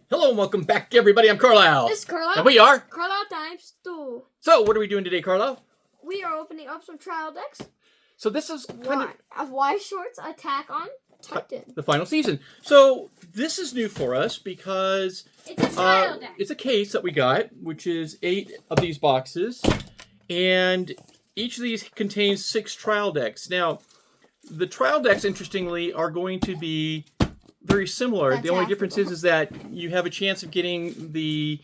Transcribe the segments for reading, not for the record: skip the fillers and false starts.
Hello and welcome back, everybody. I'm Carlisle. This is Carlisle. And we are Carlisle times 2. So, what are we doing today, Carlisle? We are opening up some trial decks. So this is kind of Weiss Schwarz Attack on Titan. the final season. So this is new for us because it's a trial deck. It's a case that we got, which is 8 of these boxes, and each of these contains 6 trial decks. Now, the trial decks, interestingly, are going to be very similar. The only difference is that you have a chance of getting the,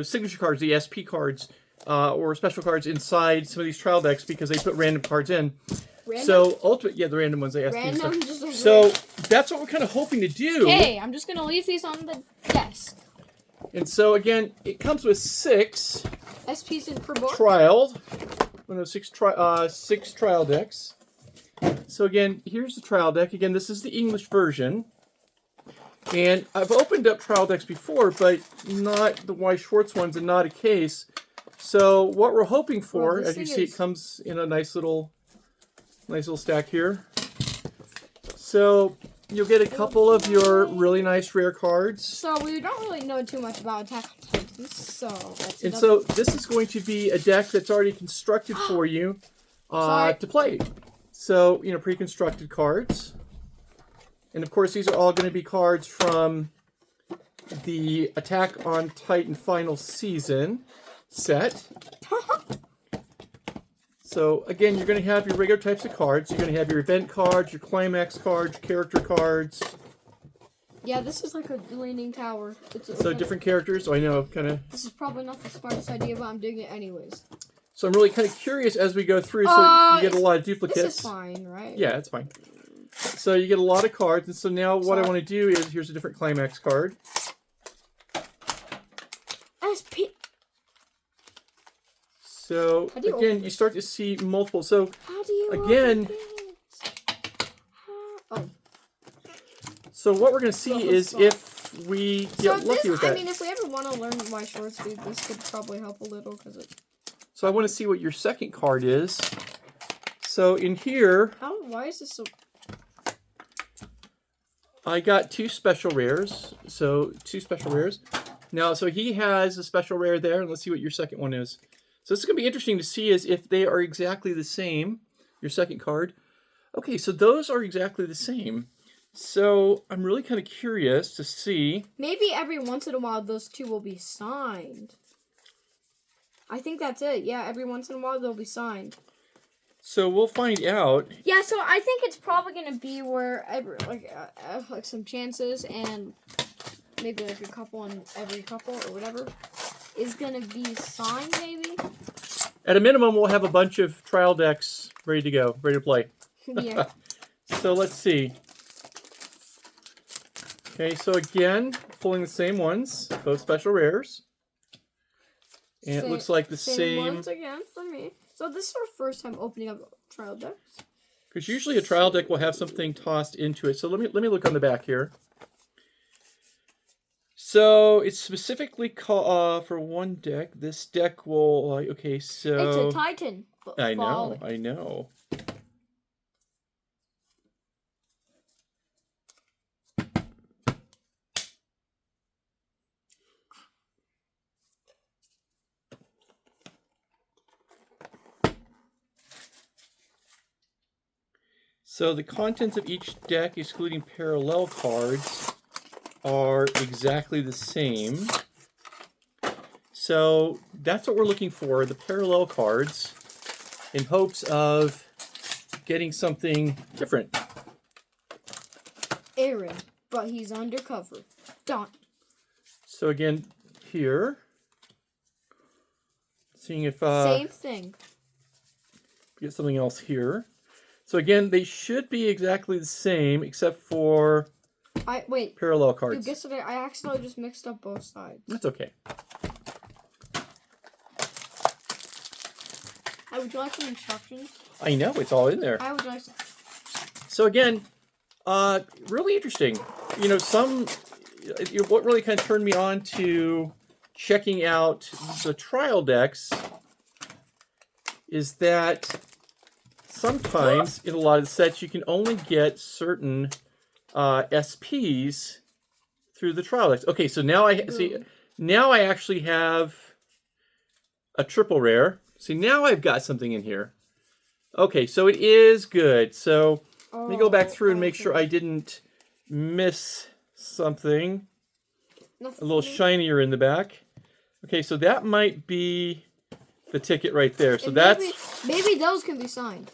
signature cards, the SP cards, or special cards inside some of these trial decks because they put random cards in. Random? So the random ones they SP. Random, just like so that's what we're kind of hoping to do. Okay, I'm just gonna leave these on the desk. And so again, it comes with 6 SPs in per board. Trialed. Six trial decks. So again, here's the trial deck. Again, this is the English version. And I've opened up trial decks before, but not the Weiss Schwarz ones and not a case. So what we're hoping for, as you see, it comes in a nice little stack here. So you'll get a couple of your really nice rare cards. So we don't really know too much about Attack on Titan, so this is going to be a deck that's already constructed for you to play. So, pre-constructed cards. And of course, these are all going to be cards from the Attack on Titan final season set. So again, you're going to have your regular types of cards. You're going to have your event cards, your climax cards, your character cards. Yeah, this is like a leaning tower. So different characters. So I know, kind of. This is probably not the smartest idea, but I'm doing it anyways. So I'm really kind of curious as we go through. So you get a lot of duplicates. This is fine, right? Yeah, it's fine. So you get a lot of cards, and so now what I want to do is, here's a different climax card. SP. So again, you start to see multiple. So how do you again, so what we're going to see is if we get lucky with that. I mean, if we ever want to learn Weiss Schwarz, this could probably help a little because it. So I want to see what your second card is. So in here, why is this so? I got 2 special rares. So 2 special rares. Now, so he has a special rare there, and let's see what your second one is. So this is going to be interesting to see is if they are exactly the same. Your second card. Okay, so those are exactly the same. So I'm really kind of curious to see. Maybe every once in a while those 2 will be signed. I think that's it. Yeah, every once in a while they'll be signed. So we'll find out. Yeah, so I think it's probably gonna be where like some chances and maybe like a couple in every couple or whatever is gonna be signed. Maybe. At a minimum, we'll have a bunch of trial decks ready to go, ready to play. Yeah. So let's see. Okay, so again, pulling the same ones, both special rares. And it looks like the same ones again for me. So this is our first time opening up trial decks. Because usually a trial deck will have something tossed into it. So let me look on the back here. So it's specifically for one deck. This deck will okay. So it's a Titan. I know. So the contents of each deck, excluding parallel cards, are exactly the same. So that's what we're looking for, the parallel cards, in hopes of getting something different. Aaron, but he's undercover. Done. So again, here, seeing if same thing. Get something else here. So again, they should be exactly the same, except for parallel cards. You guessed it. I accidentally just mixed up both sides. That's okay. Would you like some instructions? I know, it's all in there. I would like some. So again, really interesting. What really kind of turned me on to checking out the trial decks is that sometimes in a lot of the sets you can only get certain SPs through the trial decks. Okay, so now I see. Now I actually have a triple rare. See, now I've got something in here. Okay, so it is good. So let me go back through and make sure I didn't miss something. A little shinier in the back. Okay, so that might be the ticket right there. So that's maybe those can be signed.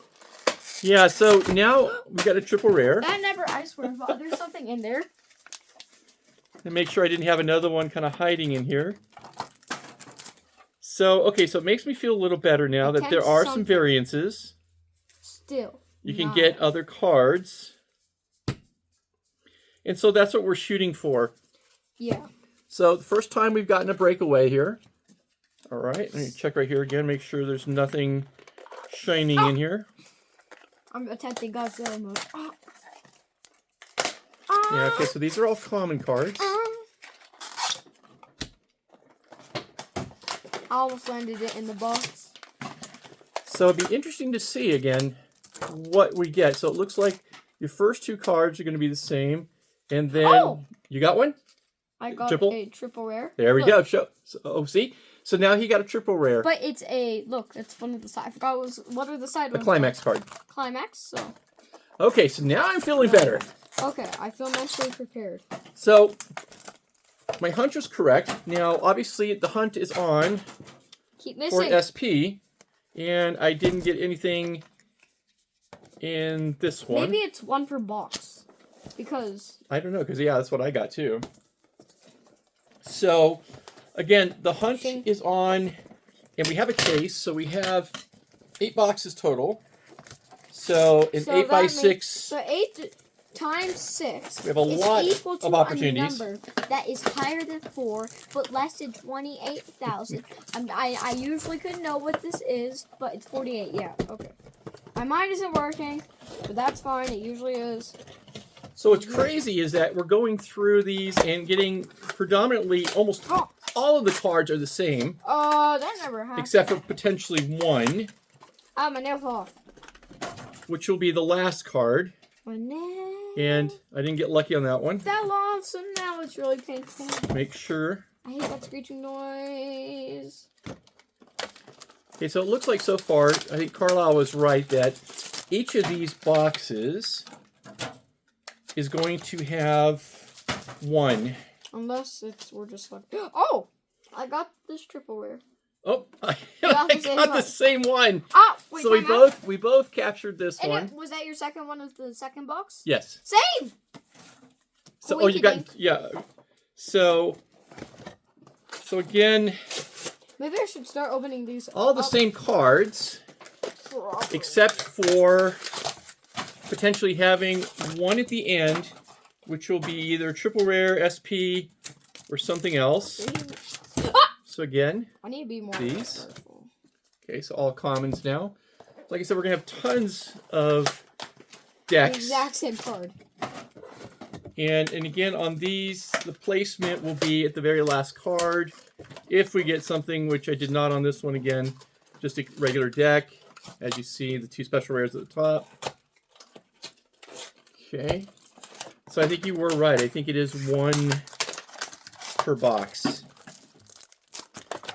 Yeah, so now we got a triple rare. That never, I swear, but there's something in there. And make sure I didn't have another one kind of hiding in here. So, okay, so it makes me feel a little better now that there are some variances. Still. You can get other cards. And so that's what we're shooting for. Yeah. So the first time we've gotten a breakaway here. All right, let me check right here again, make sure there's nothing shining in here. I'm attempting Godzilla mode. Yeah, okay, so these are all common cards. I almost landed it in the box. So it'd be interesting to see again what we get. So it looks like your first two cards are going to be the same. And then you got one? I got a triple rare. There we go. So, see? So now he got a triple rare. But it's it's one of the side. I forgot what are the side ones? A climax card. Climax, so. Okay, so now I'm feeling better. Okay, I feel mentally prepared. So my hunch was correct. Now, obviously, the hunt is on for SP, and I didn't get anything in this one. Maybe it's one per box, because... I don't know, because, yeah, that's what I got, too. So, again, the hunt is on, and we have a case, so we have 8 boxes total. So, an 8 by 6... So, 8 times 6 we have a lot of opportunities. A number that is higher than 4, but less than 28,000. I usually couldn't know what this is, but it's 48. Yeah, okay. My mind isn't working, but that's fine. It usually is. So what's crazy is that we're going through these and getting predominantly almost all of the cards are the same. That never happened. Except for potentially one. Ah, my nail fell off. Which will be the last card. My nail. And I didn't get lucky on that one. That lost, so now it's really painful. Make sure. I hate that screeching noise. Okay, so it looks like so far, I think Carlisle was right that each of these boxes is going to have one. Unless we're just like, oh, I got this triple rare. Oh, I got the same one. Ah, wait, so we both captured this one. Was that your second one of the second box? Yes. Same. So you got So again. Maybe I should start opening these. All the same cards, except for potentially having one at the end, which will be either triple rare, SP, or something else. So again, I need to be more these. Careful. Okay, so all commons now. Like I said, we're gonna have tons of decks. The exact same card. And again, on these, the placement will be at the very last card. If we get something, which I did not on this one again, just a regular deck. As you see, the 2 special rares at the top. Okay. So I think you were right. I think it is 1 per box.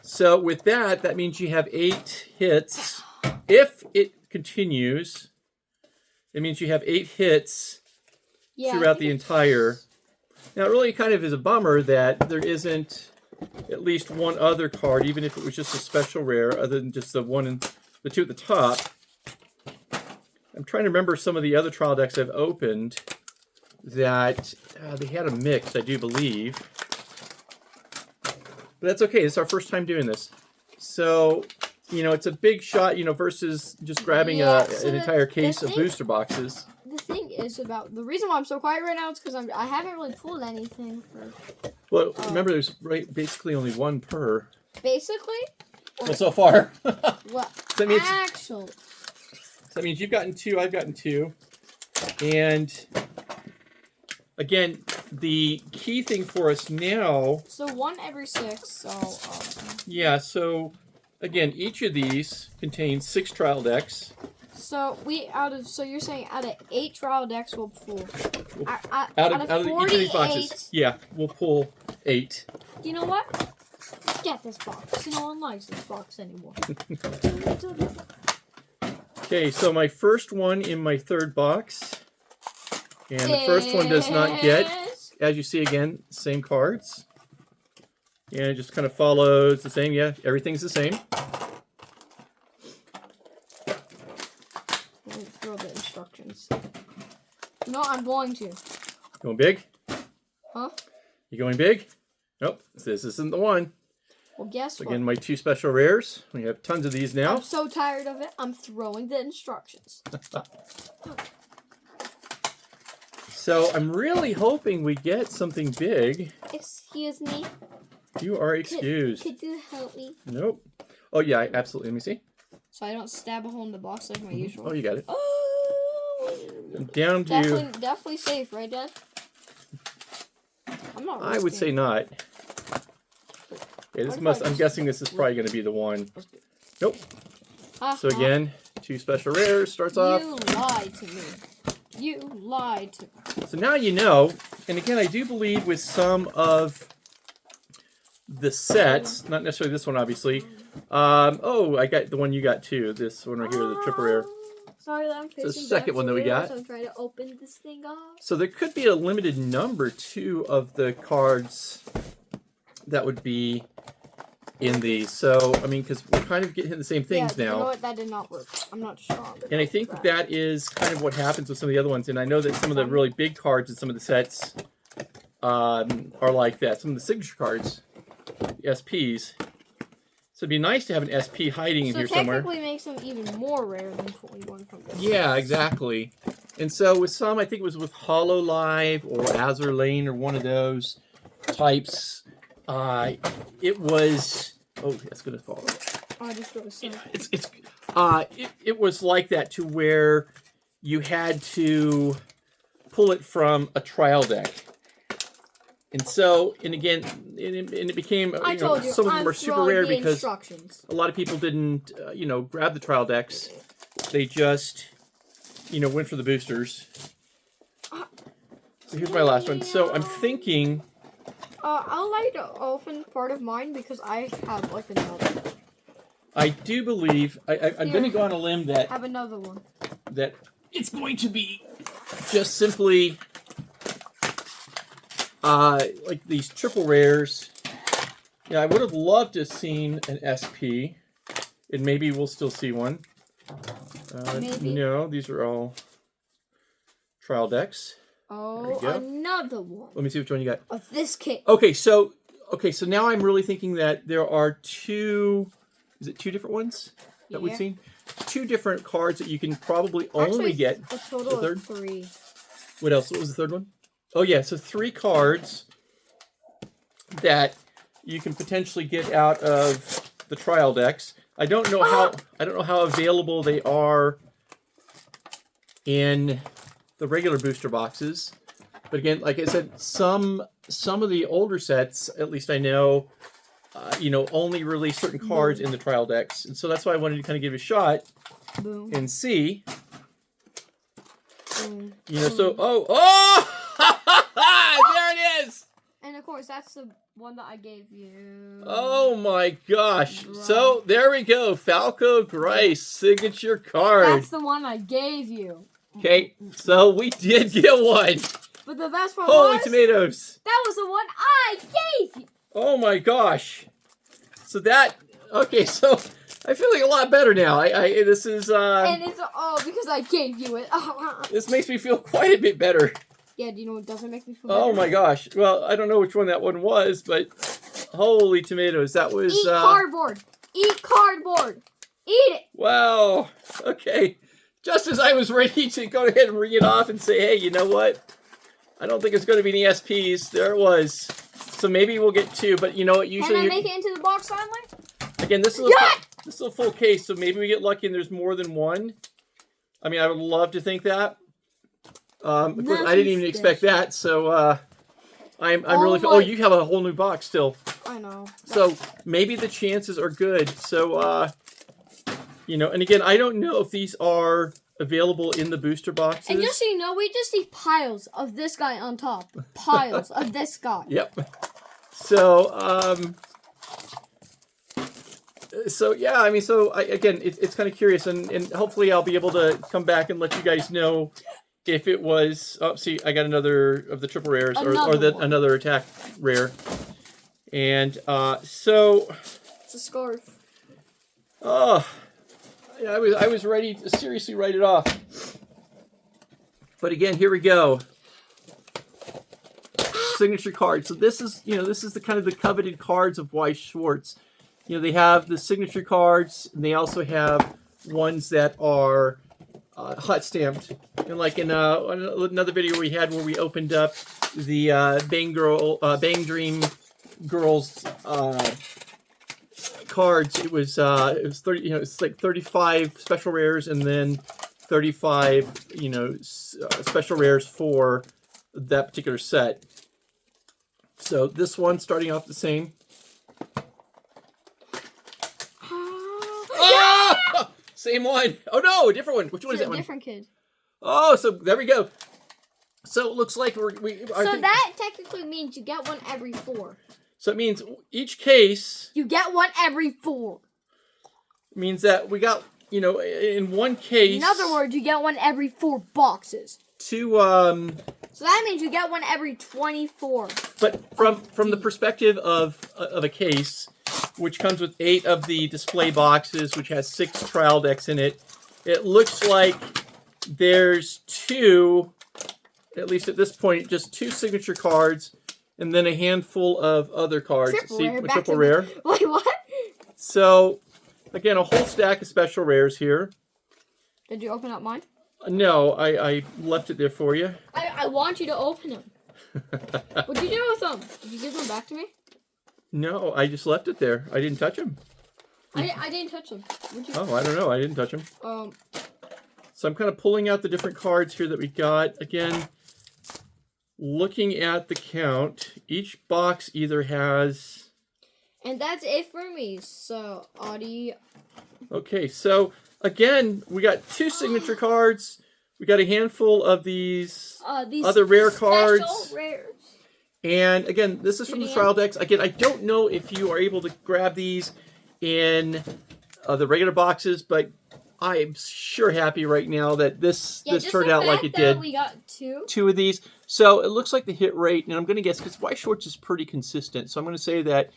So with that, that means you have 8 hits. If it continues, it means you have 8 hits throughout the entire. Now, it really kind of is a bummer that there isn't at least one other card, even if it was just a special rare, other than just the 1 and the 2 at the top. I'm trying to remember some of the other trial decks I've opened that they had a mix, I do believe. But that's okay. This is our first time doing this. So, you know, it's a big shot, you know, versus just grabbing an entire case of booster boxes. The thing is about the reason why I'm so quiet right now is because I haven't really pulled anything for. Well, remember, there's basically only 1 per. Basically. Well, so far. Well, so that means, actually. So that means you've gotten 2, I've gotten 2, and again, the key thing for us now. So 1 every 6. So. Yeah. So again, each of these contains 6 trial decks. So you're saying out of 8 trial decks we'll pull. Out of each of these boxes. Yeah, we'll pull 8. You know what? Get this box. No one likes this box anymore. Okay, so my first one in my third box. And the first one does not get, as you see again, same cards. And it just kind of follows the same. Yeah, everything's the same. Throw the instructions. No, I'm going to. Going big? Huh? You going big? Nope, this isn't the one. Well, guess what? Again, my 2 special rares. We have tons of these now. I'm so tired of it. I'm throwing the instructions. So I'm really hoping we get something big. Excuse me. You are excused. Could you help me? Nope. Oh yeah, absolutely. Let me see. So I don't stab a hole in the box like my usual. Oh, you got it. Oh. Down to. Definitely safe, right, Dad? I'm not. I would say not. Okay, this must. I'm guessing this is probably going to be the one. Nope. So again, 2 special rares starts off. You lied to me. You lied to me. So now you know. And again, I do believe with some of the sets, not necessarily this one, obviously. Oh, I got the one you got too. This one right here, the triple rare. Sorry that I'm facing the second one that we got. So I'm trying to open this thing off. So there could be a limited number too of the cards that would be in these. So I mean, because we're kind of getting the same things now. You know what? That did not work. I'm not strong. And I think that is kind of what happens with some of the other ones. And I know that some of the really big cards in some of the sets are like that. Some of the signature cards, the SPs. So it'd be nice to have an SP hiding in here somewhere. So technically makes them even more rare than pulling one from this. Yeah, exactly. And so with some, I think it was with HoloLive or Azur Lane or one of those types, it was... Oh, that's going to fall. Oh, I just wrote it was like that to where you had to pull it from a trial deck. And so, and again, it became, some of them were super rare because a lot of people didn't, grab the trial decks. They just, went for the boosters. So here's my last one. So I'm thinking... I'll like to open part of mine because I have like another. I do believe, I'm going to go on a limb that... I have another one. That it's going to be just simply... like these triple rares. Yeah, I would have loved to have seen an SP. And maybe we'll still see one. Maybe. No, these are all trial decks. Oh, another one. Let me see which one you got. Of this kit. Okay, so now I'm really thinking that there are 2... Is it 2 different ones that we've seen? 2 different cards that you can probably only get. A total of 3. What else? What was the third one? Oh yeah, so 3 cards that you can potentially get out of the trial decks. I don't know how available they are in the regular booster boxes. But again, like I said, some of the older sets, at least I know, only release certain cards in the trial decks. And so that's why I wanted to kind of give it a shot and see. Boom. So there it is! And of course, that's the one that I gave you. Oh my gosh. Right. So there we go. Falco Grice signature card. That's the one I gave you. Okay, so we did get one. But the best part Holy tomatoes. That was the one I gave you. Oh my gosh. So okay, so I feel like a lot better now. This is And it's because I gave you it. This makes me feel quite a bit better. Yeah, do you know what doesn't make me feel better? Oh my gosh. Well, I don't know which one that one was, but holy tomatoes. That was Eat cardboard. Eat cardboard. Eat it. Wow. Okay. Just as I was ready to go ahead and ring it off and say, hey, you know what? I don't think it's going to be any SPs. There it was. So maybe we'll get 2, but you know what? Usually Can I make it into the box finally? Again, this is a full case, so maybe we get lucky and there's more than one. I mean, I would love to think that. Of course, I didn't even expect that, so I'm really... Oh, you have a whole new box still. I know. So maybe the chances are good. So, You know, and again, I don't know if these are available in the booster boxes. And just so you know, we just see piles of this guy on top. Piles of this guy. Yep. So, so yeah, I mean, so again, it's kind of curious, and hopefully I'll be able to come back and let you guys know if it was. Oh, see, I got another of the triple rares, another attack rare, and so. It's a scarf. Oh, yeah, I was ready to seriously write it off, but again, here we go. Signature cards. So this is, this is the kind of the coveted cards of Weiss Schwarz. They have the signature cards, and they also have ones that are hot stamped. And like in another video we had where we opened up the Bang Dream Girls cards, it was 30. It's like 35 special rares, and then 35 special rares for that particular set. So this one starting off the same. Ah! Same one. Oh no, a different one. Which one is that one? Different kid. Oh, so there we go. So it looks like that technically means you get one every 4. So it means each case. You get one every 4. Means that we got, in one case. In other words, you get one every 4 boxes. So that means you get one every 24. But from the perspective of a case, which comes with 8 of the display boxes, which has 6 trial decks in it, it looks like there's 2, at least at this point, just 2 signature cards, and then a handful of other cards. Triple rare. Wait, what? So, again, a whole stack of special rares here. Did you open up mine? No, I left it there for you. I want you to open them. What'd you do with them? Did you give them back to me? No, I just left it there. I didn't touch them. I didn't touch them. Oh, I don't know. I didn't touch them. So I'm kind of pulling out the different cards here that we got. Again, looking at the count, each box either has... And that's it for me. So, Audie... Okay, so... Again, we got 2 signature cards. We got a handful of these other rare cards. Rares. And again, this is from the trial decks. Again, I don't know if you are able to grab these in the regular boxes, but I am sure happy right now that this turned out like it did. We got 2 of these. So it looks like the hit rate, and I'm going to guess, because Weiss Schwarz is pretty consistent, so I'm going to say that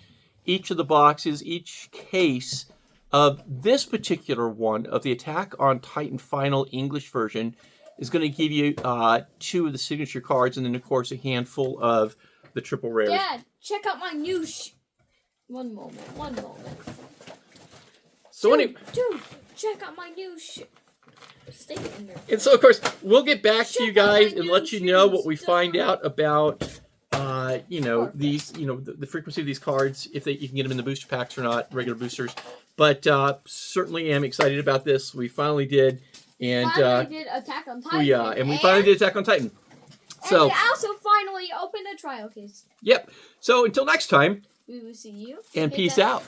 each of the boxes, each case of this particular one, of the Attack on Titan Final English version, is going to give you 2 of the signature cards, and then, of course, a handful of the triple rares. Dad, check out my new One moment. So dude, check out my new Stay in there. And so, of course, we'll get back to you guys and let you know what we find out about these, the frequency of these cards, if you can get them in the booster packs or not, regular boosters. But certainly am excited about this. We finally did. And finally did Attack on Titan. We finally did Attack on Titan. So, and we also finally opened a trial case. Yep. So until next time. We will see you. And peace out.